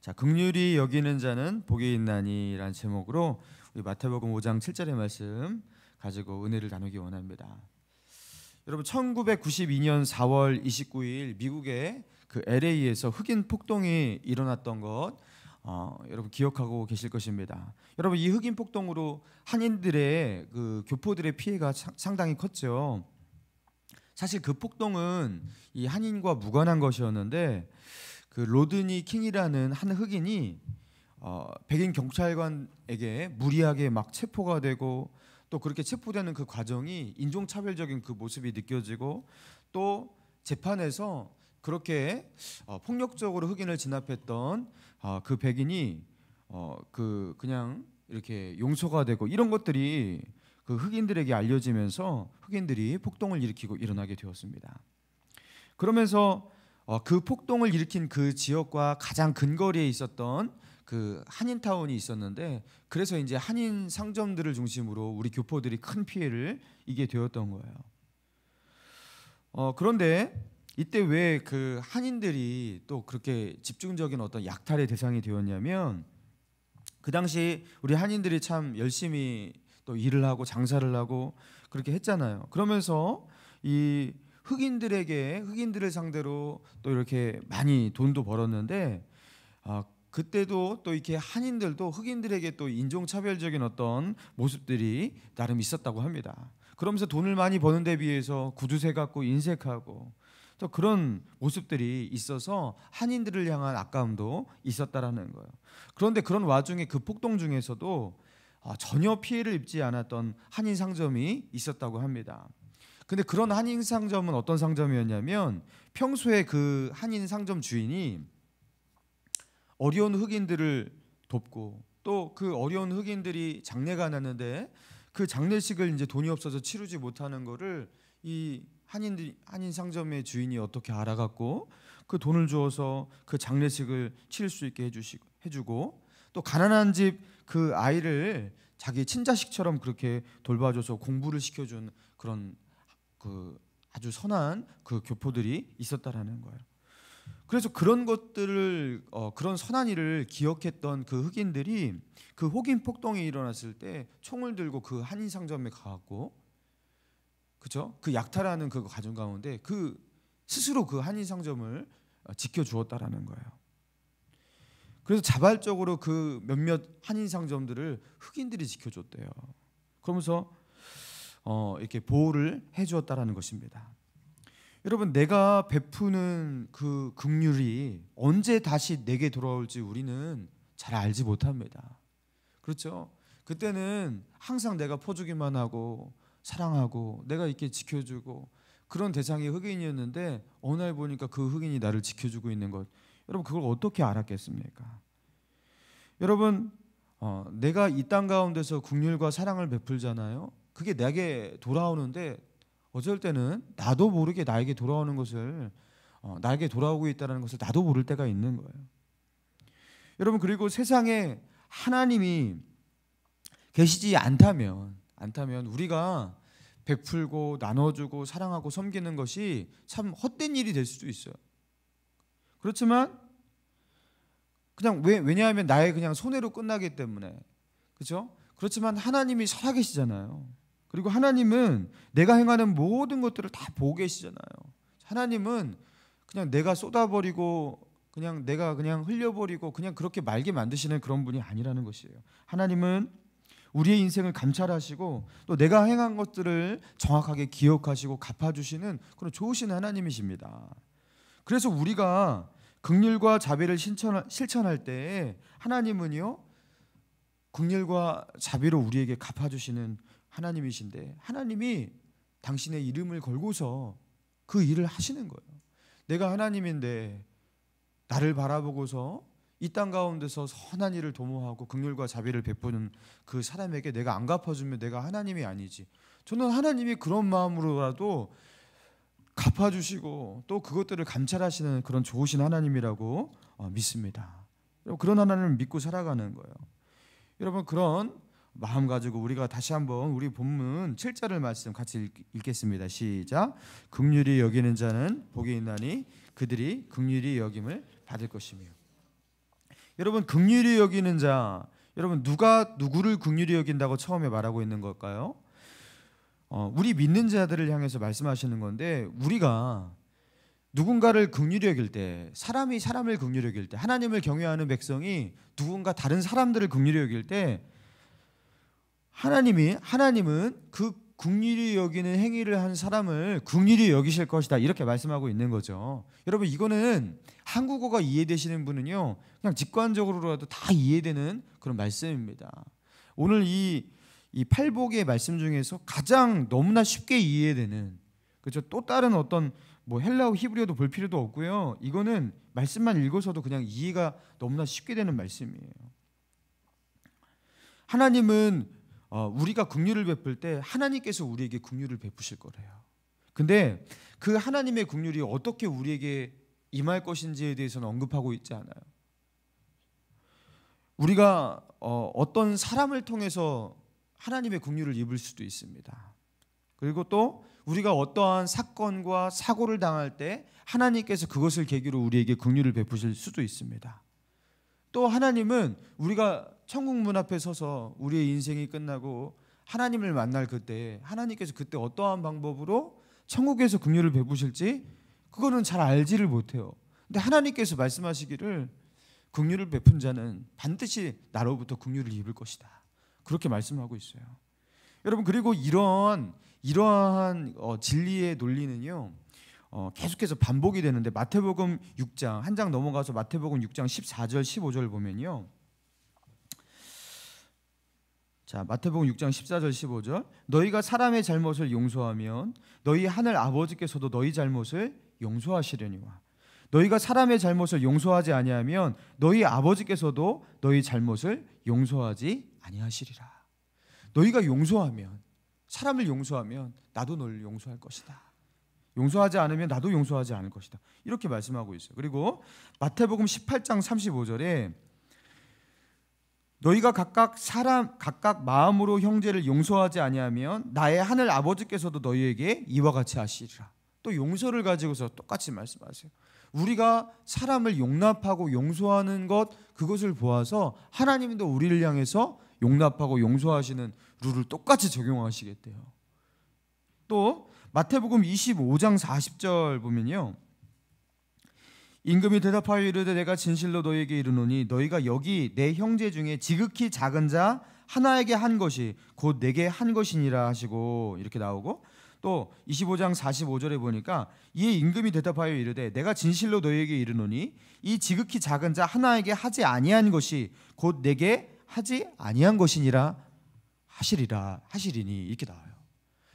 자, 긍휼히 여기는 자는 복이 있나니라는 제목으로 우리 마태복음 5장 7절의 말씀 가지고 은혜를 나누기 원합니다. 여러분, 1992년 4월 29일 미국의 그 LA에서 흑인 폭동이 일어났던 것 여러분 기억하고 계실 것입니다. 여러분, 이 흑인 폭동으로 한인들의 그 교포들의 피해가 상당히 컸죠. 사실 그 폭동은 이 한인과 무관한 것이었는데 그 로드니 킹이라는 한 흑인이 백인 경찰관에게 무리하게 막 체포가 되고, 또 그렇게 체포되는 그 과정이 인종차별적인 그 모습이 느껴지고, 또 재판에서 그렇게 폭력적으로 흑인을 진압했던 그 백인이 그냥 이렇게 용서가 되고, 이런 것들이 그 흑인들에게 알려지면서 흑인들이 폭동을 일으키고 일어나게 되었습니다. 그러면서 그 폭동을 일으킨 그 지역과 가장 근거리에 있었던 그 한인타운이 있었는데, 그래서 이제 한인 상점들을 중심으로 우리 교포들이 큰 피해를 입게 되었던 거예요. 그런데 이때 왜 그 한인들이 또 그렇게 집중적인 어떤 약탈의 대상이 되었냐면, 그 당시 우리 한인들이 참 열심히 또 일을 하고 장사를 하고 그렇게 했잖아요. 그러면서 이 흑인들을 상대로 또 이렇게 많이 돈도 벌었는데, 그때도 또 이렇게 한인들도 흑인들에게 또 인종차별적인 어떤 모습들이 나름 있었다고 합니다. 그러면서 돈을 많이 버는 데 비해서 구두쇠 갖고 인색하고 또 그런 모습들이 있어서 한인들을 향한 아까움도 있었다라는 거예요. 그런데 그런 와중에 그 폭동 중에서도 전혀 피해를 입지 않았던 한인 상점이 있었다고 합니다. 근데 그런 한인 상점은 어떤 상점이었냐면, 평소에 그 한인 상점 주인이 어려운 흑인들을 돕고, 또 그 어려운 흑인들이 장례가 났는데 그 장례식을 이제 돈이 없어서 치르지 못하는 거를 이 한인 상점의 주인이 어떻게 알아갖고 그 돈을 주어서 그 장례식을 치를 수 있게 해주고, 또 가난한 집 그 아이를 자기 친자식처럼 그렇게 돌봐줘서 공부를 시켜준 그런 그 아주 선한 그 교포들이 있었다라는 거예요. 그래서 그런 것들을 그런 선한 일을 기억했던 그 흑인들이 그 흑인 폭동이 일어났을 때 총을 들고 그 한인 상점에 가고, 그죠? 그 약탈하는 그 가정 가운데 그 스스로 그 한인 상점을 지켜주었다라는 거예요. 그래서 자발적으로 그 몇몇 한인 상점들을 흑인들이 지켜줬대요. 그러면서 이렇게 보호를 해주었다라는 것입니다. 여러분, 내가 베푸는 그 긍휼이 언제 다시 내게 돌아올지 우리는 잘 알지 못합니다. 그렇죠? 그때는 항상 내가 퍼주기만 하고 사랑하고 내가 이렇게 지켜주고 그런 대상이 흑인이었는데, 어느 날 보니까 그 흑인이 나를 지켜주고 있는 것, 여러분 그걸 어떻게 알았겠습니까? 여러분, 내가 이 땅 가운데서 긍휼과 사랑을 베풀잖아요. 그게 내게 돌아오는데 어쩔 때는 나도 모르게 나에게 돌아오는 것을 나에게 돌아오고 있다는 것을 나도 모를 때가 있는 거예요. 여러분, 그리고 세상에 하나님이 계시지 않다면 우리가 베풀고 나눠주고 사랑하고 섬기는 것이 참 헛된 일이 될 수도 있어요. 그렇지만 그냥 왜냐하면 나의 그냥 손해로 끝나기 때문에, 그렇죠? 그렇지만 하나님이 살아계시잖아요. 그리고 하나님은 내가 행하는 모든 것들을 다 보고 계시잖아요. 하나님은 그냥 내가 쏟아버리고 그냥 내가 그냥 흘려버리고 그냥 그렇게 말게 만드시는 그런 분이 아니라는 것이에요. 하나님은 우리의 인생을 감찰하시고 또 내가 행한 것들을 정확하게 기억하시고 갚아주시는 그런 좋으신 하나님이십니다. 그래서 우리가 긍휼과 자비를 실천할 때 하나님은요, 긍휼과 자비로 우리에게 갚아주시는 하나님이신데, 하나님이 당신의 이름을 걸고서 그 일을 하시는 거예요. 내가 하나님인데 나를 바라보고서 이 땅 가운데서 선한 일을 도모하고 긍휼과 자비를 베푸는 그 사람에게 내가 안 갚아주면 내가 하나님이 아니지. 저는 하나님이 그런 마음으로라도 갚아주시고 또 그것들을 감찰하시는 그런 좋으신 하나님이라고 믿습니다. 그런 하나님을 믿고 살아가는 거예요. 여러분, 그런 마음 가지고 우리가 다시 한번 우리 본문 7절을 말씀 같이 읽겠습니다. 시작. 긍휼히 여기는 자는 복이 있나니 그들이 긍휼히 여김을 받을 것이며. 여러분 긍휼히 여기는 자, 여러분 누가 누구를 긍휼히 여긴다고 처음에 말하고 있는 걸까요? 우리 믿는 자들을 향해서 말씀하시는 건데, 우리가 누군가를 긍휼히 여길 때, 사람이 사람을 긍휼히 여길 때, 하나님을 경외하는 백성이 누군가 다른 사람들을 긍휼히 여길 때, 하나님은 그 긍휼히 여기는 행위를 한 사람을 긍휼히 여기실 것이다, 이렇게 말씀하고 있는 거죠. 여러분 이거는 한국어가 이해되시는 분은요 그냥 직관적으로라도 다 이해되는 그런 말씀입니다. 오늘 이 팔복의 말씀 중에서 가장 너무나 쉽게 이해되는, 그렇죠? 또 다른 어떤 뭐 헬라어 히브리어도 볼 필요도 없고요. 이거는 말씀만 읽어서도 그냥 이해가 너무나 쉽게 되는 말씀이에요. 하나님은 우리가 긍휼을 베풀 때 하나님께서 우리에게 긍휼을 베푸실 거래요. 근데 그 하나님의 긍휼이 어떻게 우리에게 임할 것인지에 대해서는 언급하고 있지 않아요. 우리가 어떤 사람을 통해서 하나님의 긍휼을 입을 수도 있습니다. 그리고 또 우리가 어떠한 사건과 사고를 당할 때 하나님께서 그것을 계기로 우리에게 긍휼을 베푸실 수도 있습니다. 또 하나님은 우리가 천국 문 앞에 서서 우리의 인생이 끝나고 하나님을 만날 그때, 하나님께서 그때 어떠한 방법으로 천국에서 긍휼을 베푸실지 그거는 잘 알지를 못해요. 근데 하나님께서 말씀하시기를 긍휼을 베푼 자는 반드시 나로부터 긍휼을 입을 것이다, 그렇게 말씀하고 있어요. 여러분 그리고 이러한 진리의 논리는요 계속해서 반복이 되는데, 마태복음 6장 한 장 넘어가서 마태복음 6장 14절 15절 보면요, 자 마태복음 6장 14절 15절, 너희가 사람의 잘못을 용서하면 너희 하늘 아버지께서도 너희 잘못을 용서하시려니와 너희가 사람의 잘못을 용서하지 아니하면 너희 아버지께서도 너희 잘못을 용서하지 아니하시리라. 너희가 용서하면, 사람을 용서하면 나도 너를 용서할 것이다. 용서하지 않으면 나도 용서하지 않을 것이다, 이렇게 말씀하고 있어요. 그리고 마태복음 18장 35절에 너희가 각각 마음으로 형제를 용서하지 아니하면 나의 하늘 아버지께서도 너희에게 이와 같이 하시리라. 또 용서를 가지고서 똑같이 말씀하세요. 우리가 사람을 용납하고 용서하는 것, 그것을 보아서 하나님도 우리를 향해서 용납하고 용서하시는 룰을 똑같이 적용하시겠대요. 또 마태복음 25장 40절 보면요, 임금이 대답하여 이르되 내가 진실로 너희에게 이르노니 너희가 여기 내 형제 중에 지극히 작은 자 하나에게 한 것이 곧 내게 한 것이니라 하시고, 이렇게 나오고, 또 25장 45절에 보니까 이에 임금이 대답하여 이르되 내가 진실로 너희에게 이르노니 이 지극히 작은 자 하나에게 하지 아니한 것이 곧 내게 하지 아니한 것이니라 하시리니, 이렇게 나와요.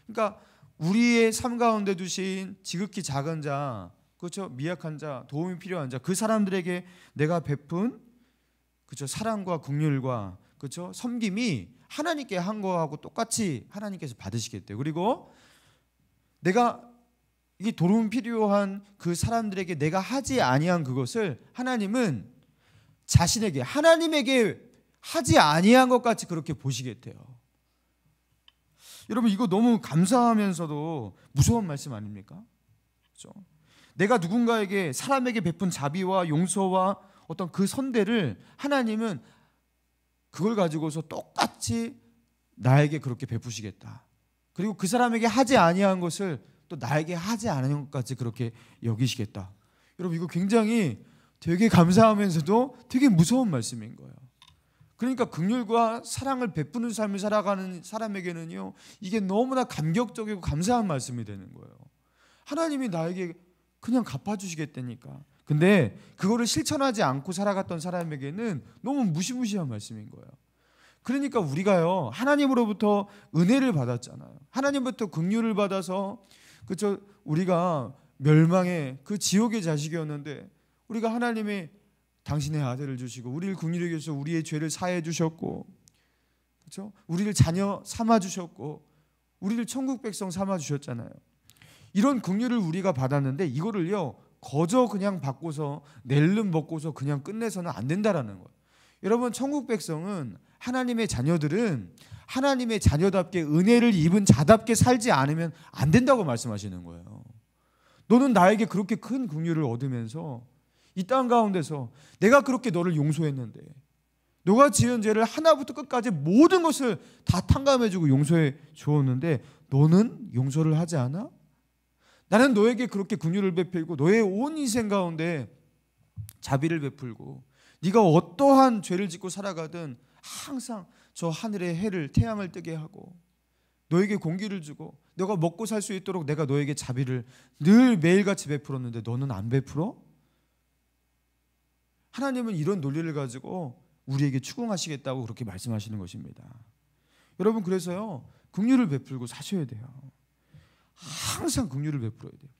그러니까 우리의 삶 가운데 두신 지극히 작은 자, 그렇죠? 미약한 자, 도움이 필요한 자, 그 사람들에게 내가 베푼, 그렇죠? 사랑과 긍휼과, 그렇죠? 섬김이 하나님께 한 거하고 똑같이 하나님께서 받으시겠대요. 그리고 내가 이 도움 필요한 그 사람들에게 내가 하지 아니한 그것을 하나님은 자신에게, 하나님에게 하지 아니한 것 같이 그렇게 보시겠대요. 여러분 이거 너무 감사하면서도 무서운 말씀 아닙니까? 그렇죠? 내가 누군가에게, 사람에게 베푼 자비와 용서와 어떤 그 선대를 하나님은 그걸 가지고서 똑같이 나에게 그렇게 베푸시겠다. 그리고 그 사람에게 하지 아니한 것을 또 나에게 하지 않은 것까지 그렇게 여기시겠다. 여러분 이거 굉장히 되게 감사하면서도 되게 무서운 말씀인 거예요. 그러니까 긍휼과 사랑을 베푸는 삶을 살아가는 사람에게는요 이게 너무나 감격적이고 감사한 말씀이 되는 거예요. 하나님이 나에게 그냥 갚아주시겠다니까. 근데 그거를 실천하지 않고 살아갔던 사람에게는 너무 무시무시한 말씀인 거예요. 그러니까 우리가요 하나님으로부터 은혜를 받았잖아요. 하나님부터 긍휼을 받아서, 그렇죠? 우리가 멸망의 그 지옥의 자식이었는데 우리가 하나님의 당신의 아들을 주시고 우리를 긍휼히 여기셔서 우리의 죄를 사해 주셨고, 그렇죠? 우리를 자녀 삼아 주셨고 우리를 천국 백성 삼아 주셨잖아요. 이런 긍휼을 우리가 받았는데 이거를요 거저 그냥 받고서 낼름 먹고서 그냥 끝내서는 안 된다라는 거예요. 여러분 천국 백성은, 하나님의 자녀들은 하나님의 자녀답게 은혜를 입은 자답게 살지 않으면 안 된다고 말씀하시는 거예요. 너는 나에게 그렇게 큰 긍휼을 얻으면서 이 땅 가운데서 내가 그렇게 너를 용서했는데, 너가 지은 죄를 하나부터 끝까지 모든 것을 다 탕감해주고 용서해 주었는데 너는 용서를 하지 않아? 나는 너에게 그렇게 긍휼을 베풀고 너의 온 인생 가운데 자비를 베풀고 네가 어떠한 죄를 짓고 살아가든 항상 저 하늘의 해를 태양을 뜨게 하고 너에게 공기를 주고 너가 먹고 살 수 있도록 내가 너에게 자비를 늘 매일같이 베풀었는데 너는 안 베풀어? 하나님은 이런 논리를 가지고 우리에게 추궁하시겠다고 그렇게 말씀하시는 것입니다. 여러분, 그래서요, 긍휼을 베풀고 사셔야 돼요. 항상 긍휼을 베풀어야 돼요.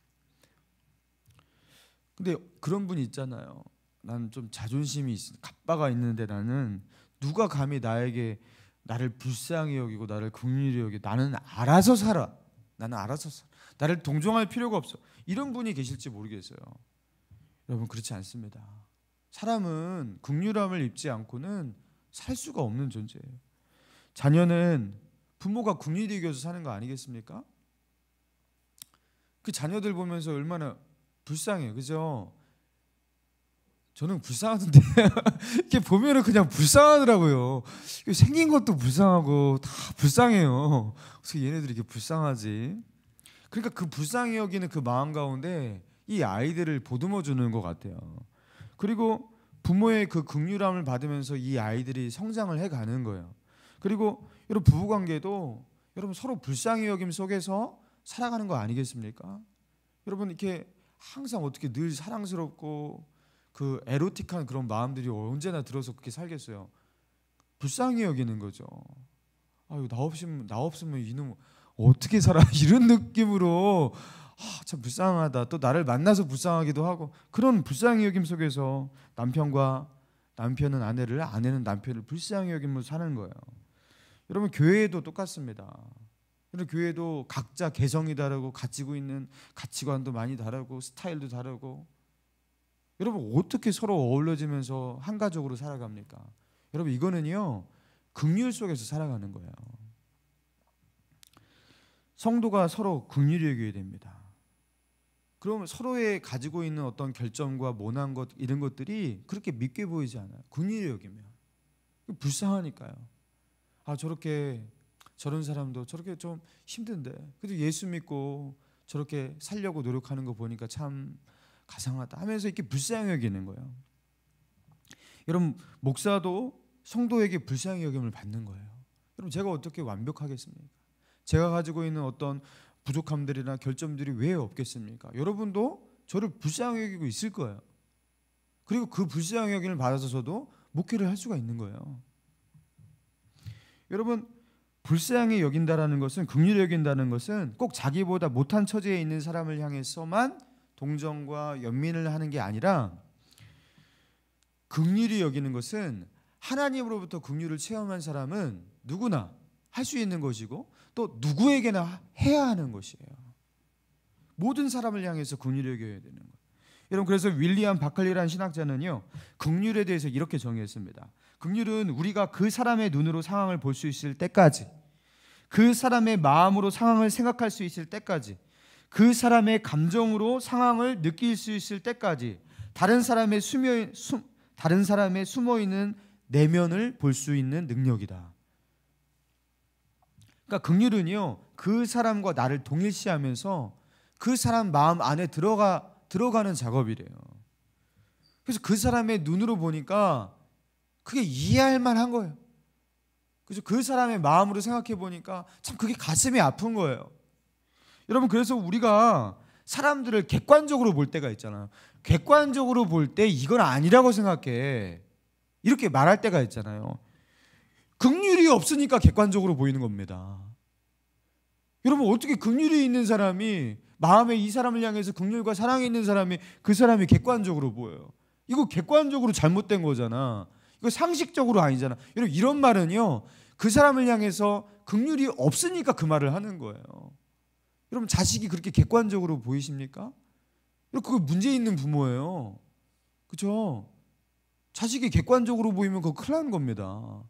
근데 그런 분이 있잖아요. 나는 좀 자존심이 갑바가 있는데 나는 누가 감히 나를 불쌍히 여기고 나를 긍휼히 여기, 나는 알아서 살아. 나는 알아서 살아. 나를 동정할 필요가 없어. 이런 분이 계실지 모르겠어요. 여러분, 그렇지 않습니다. 사람은 긍휼함을 입지 않고는 살 수가 없는 존재예요. 자녀는 부모가 긍휼히 여겨서 사는 거 아니겠습니까? 그 자녀들 보면서 얼마나 불쌍해요. 그죠? 저는 불쌍하던데 이렇게 보면은 그냥 불쌍하더라고요. 생긴 것도 불쌍하고 다 불쌍해요. 그래서 얘네들이 이렇게 불쌍하지. 그러니까 그 불쌍히 여기는 그 마음 가운데 이 아이들을 보듬어 주는 것 같아요. 그리고 부모의 그 긍휼함을 받으면서 이 아이들이 성장을 해가는 거예요. 그리고 여러분, 부부관계도 여러분 서로 불쌍히 여김 속에서 살아가는 거 아니겠습니까? 여러분, 이렇게 항상 어떻게 늘 사랑스럽고 그 에로틱한 그런 마음들이 언제나 들어서 그렇게 살겠어요? 불쌍히 여기는 거죠. 아유, 나 없으면 이놈 어떻게 살아? 이런 느낌으로 참 불쌍하다. 또 나를 만나서 불쌍하기도 하고, 그런 불쌍히 여김 속에서 남편은 아내를, 아내는 남편을 불쌍히 여기면서 사는 거예요. 여러분, 교회도 똑같습니다. 여러분, 교회도 각자 개성이 다르고 가지고 있는 가치관도 많이 다르고 스타일도 다르고, 여러분 어떻게 서로 어울려지면서 한 가족으로 살아갑니까? 여러분, 이거는요 긍휼 속에서 살아가는 거예요. 성도가 서로 긍휼히 여겨야 됩니다. 그러면 서로의 가지고 있는 어떤 결점과 모난 것, 이런 것들이 그렇게 밉게 보이지 않아요. 긍휼히 여기면 불쌍하니까요. 저렇게 저런 사람도 저렇게 좀 힘든데 그래도 예수 믿고 저렇게 살려고 노력하는 거 보니까 참 가상하다 하면서 이렇게 불쌍히 여기는 거예요. 여러분, 목사도 성도에게 불쌍히 여김을 받는 거예요. 여러분, 제가 어떻게 완벽하겠습니까? 제가 가지고 있는 어떤 부족함들이나 결점들이 왜 없겠습니까? 여러분도 저를 불쌍히 여기고 있을 거예요. 그리고 그 불쌍히 여김을 받아서 저도 목회를 할 수가 있는 거예요. 여러분, 불쌍히 여긴다라는 것은, 긍휼히 여긴다는 것은 꼭 자기보다 못한 처지에 있는 사람을 향해서만 동정과 연민을 하는 게 아니라, 긍휼히 여기는 것은 하나님으로부터 긍휼을 체험한 사람은 누구나 할 수 있는 것이고 또 누구에게나 해야 하는 것이에요. 모든 사람을 향해서 긍휼히 여겨야 되는 거예요. 여러분, 그래서 윌리엄 바클리라는 신학자는요, 긍휼에 대해서 이렇게 정의했습니다. 긍휼은 우리가 그 사람의 눈으로 상황을 볼 수 있을 때까지, 그 사람의 마음으로 상황을 생각할 수 있을 때까지, 그 사람의 감정으로 상황을 느낄 수 있을 때까지 다른 사람의 숨어있는 내면을 볼 수 있는 능력이다. 그러니까 긍휼은요, 그 사람과 나를 동일시하면서 그 사람 마음 안에 들어가는 작업이래요. 그래서 그 사람의 눈으로 보니까 그게 이해할 만한 거예요. 그래서 그 사람의 마음으로 생각해 보니까 참 그게 가슴이 아픈 거예요. 여러분, 그래서 우리가 사람들을 객관적으로 볼 때가 있잖아요. 객관적으로 볼 때 이건 아니라고 생각해, 이렇게 말할 때가 있잖아요. 긍휼이 없으니까 객관적으로 보이는 겁니다. 여러분, 어떻게 긍휼이 있는 사람이, 마음에 이 사람을 향해서 긍휼과 사랑이 있는 사람이, 그 사람이 객관적으로 보여요? 이거 객관적으로 잘못된 거잖아. 이거 상식적으로 아니잖아. 여러분, 이런 말은요, 그 사람을 향해서 긍휼이 없으니까 그 말을 하는 거예요. 여러분, 자식이 그렇게 객관적으로 보이십니까? 여러분, 그거 문제 있는 부모예요. 그렇죠? 자식이 객관적으로 보이면 그거 큰일 나는 겁니다.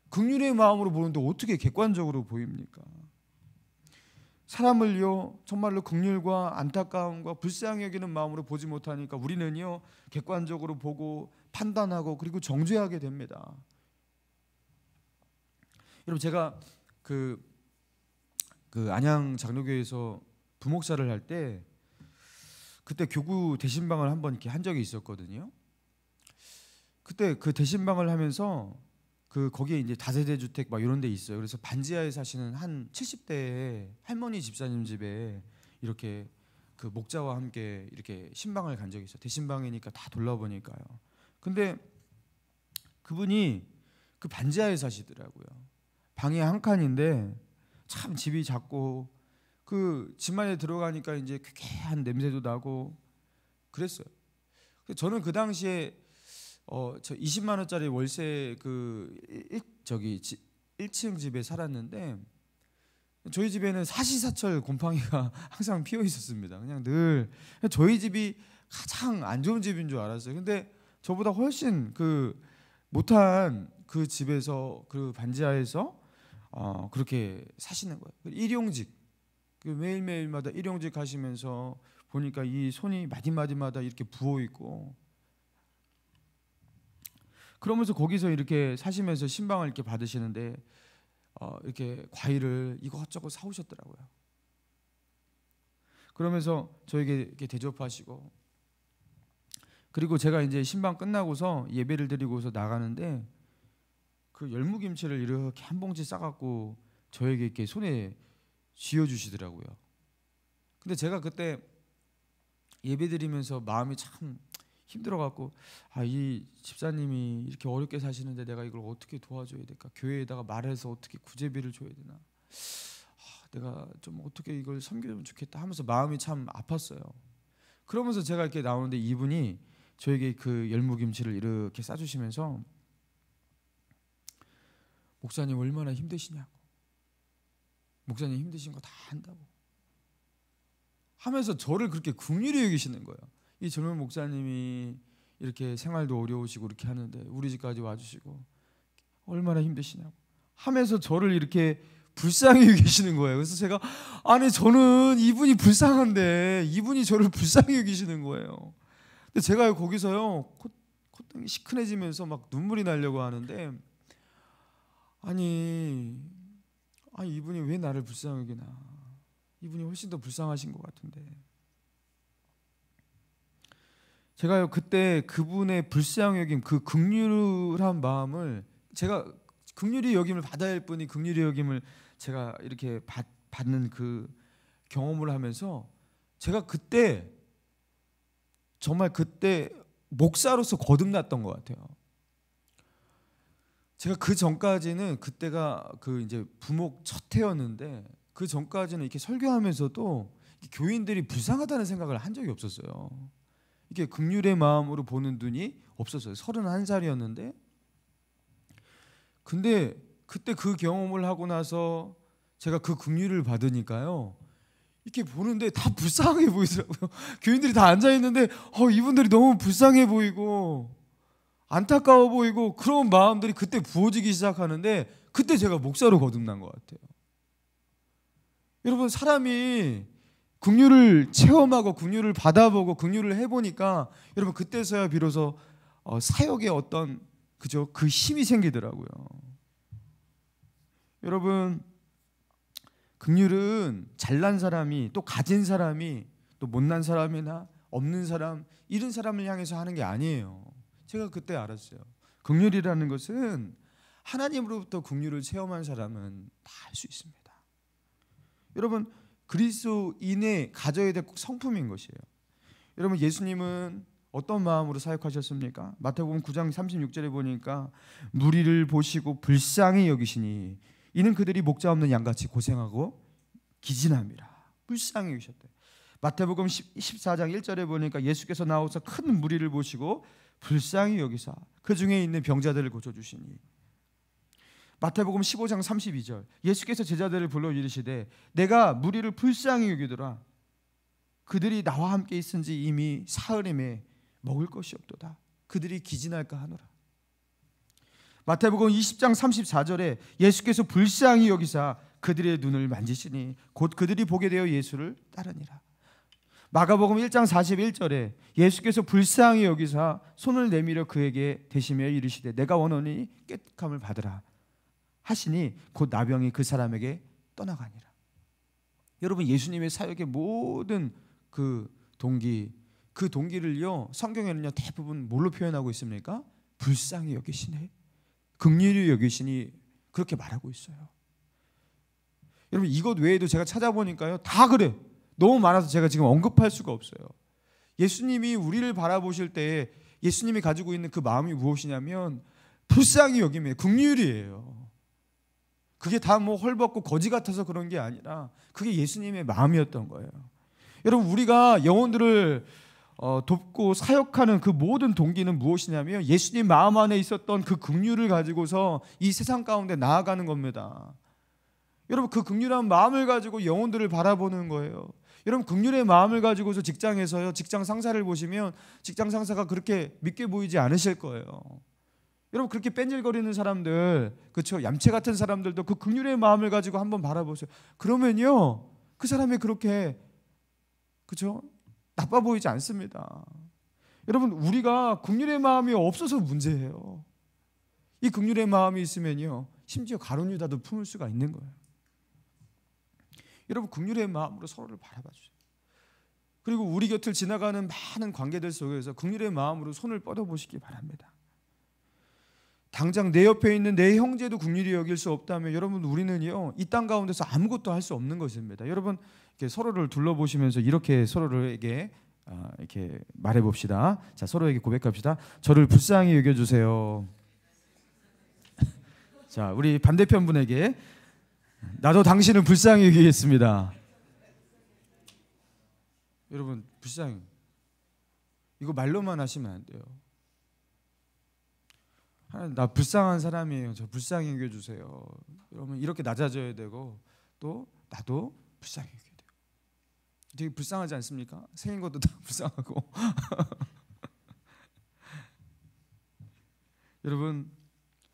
긍휼의 마음으로 보는데 어떻게 객관적으로 보입니까? 사람을요 정말로 긍휼과 안타까움과 불쌍히 여기는 마음으로 보지 못하니까 우리는요 객관적으로 보고 판단하고 그리고 정죄하게 됩니다. 여러분 제가 그 안양 장로교회에서 부목사를 할 때 그때 교구 대신방을 한번 이렇게 한 적이 있었거든요. 그때 그 대신방을 하면서 거기에 이제 다세대 주택 막 이런 데 있어요. 그래서 반지하에 사시는 한 70대의 할머니 집사님 집에 이렇게 그 목자와 함께 이렇게 신방을 간 적이 있어요. 대신방이니까 다 돌아보니까요. 근데 그분이 그 반지하에 사시더라고요. 방이 한 칸인데 참 집이 작고 그 집 안에 들어가니까 이제 쾌쾌한 냄새도 나고 그랬어요. 저는 그 당시에 저 20만 원짜리 월세 1층 집에 살았는데 저희 집에는 사시사철 곰팡이가 항상 피어 있었습니다. 그냥 늘 저희 집이 가장 안 좋은 집인 줄 알았어요. 근데 저보다 훨씬 못한 그 집에서 그 반지하에서 그렇게 사시는 거예요. 일용직 매일매일마다 일용직 하시면서 보니까 이 손이 마디마디마다 이렇게 부어 있고 그러면서 거기서 이렇게 사시면서 신방을 이렇게 받으시는데 이렇게 과일을 이것저것 사오셨더라고요. 그러면서 저에게 이렇게 대접하시고 그리고 제가 이제 신방 끝나고서 예배를 드리고서 나가는데 그 열무김치를 이렇게 한 봉지 싸갖고 저에게 이렇게 손에 쥐어주시더라고요. 근데 제가 그때 예배 드리면서 마음이 참 힘들어갖고 이 집사님이 이렇게 어렵게 사시는데 내가 이걸 어떻게 도와줘야 될까? 교회에다가 말해서 어떻게 구제비를 줘야 되나? 내가 좀 어떻게 이걸 섬겨주면 좋겠다 하면서 마음이 참 아팠어요. 그러면서 제가 이렇게 나오는데 이분이 저에게 그 열무김치를 이렇게 싸주시면서 목사님 얼마나 힘드시냐고, 목사님 힘드신 거 다 한다고 하면서 저를 그렇게 긍휼히 여기시는 거예요. 이 젊은 목사님이 이렇게 생활도 어려우시고 이렇게 하는데 우리 집까지 와주시고 얼마나 힘드시냐고 하면서 저를 이렇게 불쌍히 여기시는 거예요. 그래서 제가 아니 저는 이분이 불쌍한데 이분이 저를 불쌍히 여기시는 거예요. 근데 제가 거기서요 콧등이 시큰해지면서 막 눈물이 나려고 하는데 아니 이분이 왜 나를 불쌍히 여기나, 이분이 훨씬 더 불쌍하신 것 같은데 제가요 그때 그분의 불쌍히 여김 그 긍휼한 마음을 제가 긍휼히 여김을 받아야 할 분이 긍휼히 여김을 제가 이렇게 받는 그 경험을 하면서 제가 그때 정말 그때 목사로서 거듭났던 것 같아요. 제가 그 전까지는 그때가 이제 부목 첫 해였는데 그 전까지는 이렇게 설교하면서도 교인들이 불쌍하다는 생각을 한 적이 없었어요. 이게 긍휼의 마음으로 보는 눈이 없었어요. 31살이었는데 근데 그때 그 경험을 하고 나서 제가 그 긍휼을 받으니까요 이렇게 보는데 다 불쌍해 보이더라고요. 교인들이 다 앉아있는데 이분들이 너무 불쌍해 보이고 안타까워 보이고 그런 마음들이 그때 부어지기 시작하는데 그때 제가 목사로 거듭난 것 같아요. 여러분 사람이 긍휼을 체험하고 긍휼을 받아보고 긍휼을 해보니까 여러분 그때서야 비로소 사역의 어떤 그 힘이 생기더라고요. 여러분 긍휼은 잘난 사람이 또 가진 사람이 또 못난 사람이나 없는 사람 이런 사람을 향해서 하는 게 아니에요. 제가 그때 알았어요. 긍휼이라는 것은 하나님으로부터 긍휼을 체험한 사람은 다 할 수 있습니다. 여러분 그리스도인의 가져야 될 성품인 것이에요. 여러분 예수님은 어떤 마음으로 사역하셨습니까? 마태복음 9장 36절에 보니까 무리를 보시고 불쌍히 여기시니 이는 그들이 목자 없는 양같이 고생하고 기진함이라. 불쌍히 여기셨대요. 마태복음 14장 1절에 보니까 예수께서 나오셔서 큰 무리를 보시고 불쌍히 여기사 그 중에 있는 병자들을 고쳐주시니. 마태복음 15장 32절 예수께서 제자들을 불러 이르시되 내가 무리를 불쌍히 여기더라. 그들이 나와 함께 있은지 이미 사흘임에 먹을 것이 없도다. 그들이 기진할까 하노라. 마태복음 20장 34절에 예수께서 불쌍히 여기사 그들의 눈을 만지시니 곧 그들이 보게 되어 예수를 따르니라. 마가복음 1장 41절에 예수께서 불쌍히 여기사 손을 내밀어 그에게 대시며 이르시되 내가 원하노니 깨끗함을 받으라 하시니 곧 나병이 그 사람에게 떠나가니라. 여러분, 예수님의 사역의 모든 그 동기를요, 성경에는요 대부분 뭘로 표현하고 있습니까? 불쌍히 여기시네, 긍휼히 여기시니, 그렇게 말하고 있어요. 여러분, 이것 외에도 제가 찾아보니까요 다 그래. 너무 많아서 제가 지금 언급할 수가 없어요. 예수님이 우리를 바라보실 때 예수님이 가지고 있는 그 마음이 무엇이냐면 불쌍히 여김이에요. 긍휼이에요. 그게 다 뭐 헐벗고 거지 같아서 그런 게 아니라 그게 예수님의 마음이었던 거예요. 여러분, 우리가 영혼들을 돕고 사역하는 그 모든 동기는 무엇이냐면 예수님 마음 안에 있었던 그 긍휼을 가지고서 이 세상 가운데 나아가는 겁니다. 여러분, 그 긍휼한 마음을 가지고 영혼들을 바라보는 거예요. 여러분, 긍휼의 마음을 가지고서 직장에서요, 직장 상사를 보시면 직장 상사가 그렇게 믿게 보이지 않으실 거예요. 여러분, 그렇게 뺀질거리는 사람들, 그렇죠? 얌체 같은 사람들도 그 긍휼의 마음을 가지고 한번 바라보세요. 그러면요 그 사람이 그렇게, 그렇죠? 나빠 보이지 않습니다. 여러분, 우리가 긍휼의 마음이 없어서 문제예요. 이 긍휼의 마음이 있으면요 심지어 가룟 유다도 품을 수가 있는 거예요. 여러분, 긍휼의 마음으로 서로를 바라봐 주세요. 그리고 우리 곁을 지나가는 많은 관계들 속에서 긍휼의 마음으로 손을 뻗어보시기 바랍니다. 당장 내 옆에 있는 내 형제도 긍휼히 여길 수 없다면 여러분, 우리는요 이 땅 가운데서 아무것도 할 수 없는 것입니다. 여러분, 이렇게 서로를 둘러보시면서 이렇게 서로에게 이렇게 말해봅시다. 자, 서로에게 고백합시다. 저를 불쌍히 여겨주세요. 자, 우리 반대편 분에게 나도 당신을 불쌍히 여기겠습니다. 여러분, 불쌍히, 이거 말로만 하시면 안 돼요. 하나님, 나 불쌍한 사람이에요. 저 불쌍히 여겨주세요. 여러분, 이렇게 낮아져야 되고 또 나도 불쌍히 여겨야 돼요. 되게 불쌍하지 않습니까? 생긴 것도 다 불쌍하고. 여러분,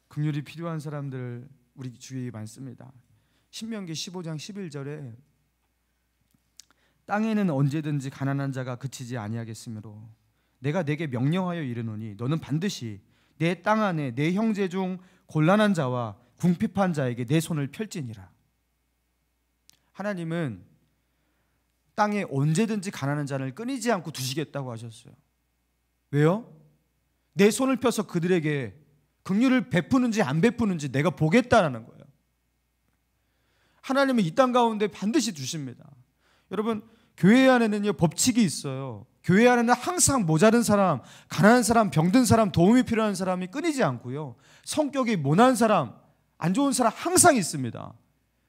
긍휼이 필요한 사람들 우리 주위에 많습니다. 신명기 15장 11절에 땅에는 언제든지 가난한 자가 그치지 아니하겠으므로 내가 내게 명령하여 이르노니 너는 반드시 내 땅 안에 내 형제 중 곤란한 자와 궁핍한 자에게 내 손을 펼지니라. 하나님은 땅에 언제든지 가난한 자를 끊이지 않고 두시겠다고 하셨어요. 왜요? 내 손을 펴서 그들에게 긍휼을 베푸는지 안 베푸는지 내가 보겠다라는 거예요. 하나님은 이 땅 가운데 반드시 주십니다. 여러분, 교회 안에는요 법칙이 있어요. 교회 안에는 항상 모자른 사람, 가난한 사람, 병든 사람, 도움이 필요한 사람이 끊이지 않고요, 성격이 모난 사람, 안 좋은 사람 항상 있습니다.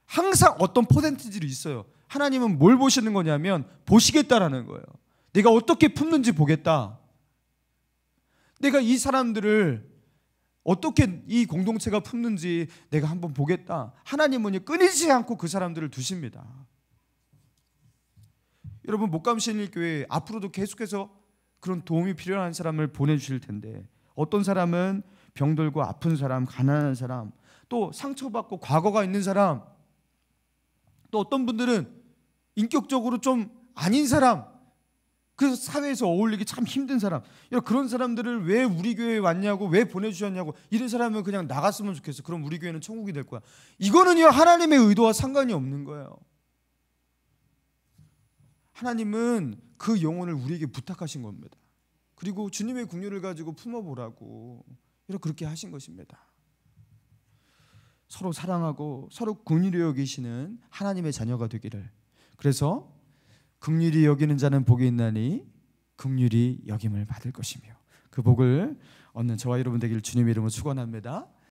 항상 어떤 퍼센티지로 있어요. 하나님은 뭘 보시는 거냐면 보시겠다라는 거예요. 내가 어떻게 품는지 보겠다. 내가 이 사람들을 어떻게 이 공동체가 품는지 내가 한번 보겠다. 하나님은 끊이지 않고 그 사람들을 두십니다. 여러분, 목감신일교회 앞으로도 계속해서 그런 도움이 필요한 사람을 보내주실 텐데, 어떤 사람은 병들고 아픈 사람, 가난한 사람, 또 상처받고 과거가 있는 사람, 또 어떤 분들은 인격적으로 좀 아닌 사람, 그래서 사회에서 어울리기 참 힘든 사람, 그런 사람들을 왜 우리 교회에 왔냐고, 왜 보내주셨냐고, 이런 사람은 그냥 나갔으면 좋겠어. 그럼 우리 교회는 천국이 될 거야. 이거는요 하나님의 의도와 상관이 없는 거예요. 하나님은 그 영혼을 우리에게 부탁하신 겁니다. 그리고 주님의 긍휼을 가지고 품어보라고 그렇게 하신 것입니다. 서로 사랑하고 서로 긍휼히 여기시는 하나님의 자녀가 되기를. 그래서 긍휼히 여기는 자는 복이 있나니 긍휼히 여김을 받을 것이며, 그 복을 얻는 저와 여러분 되기를 주님의 이름으로 축원합니다.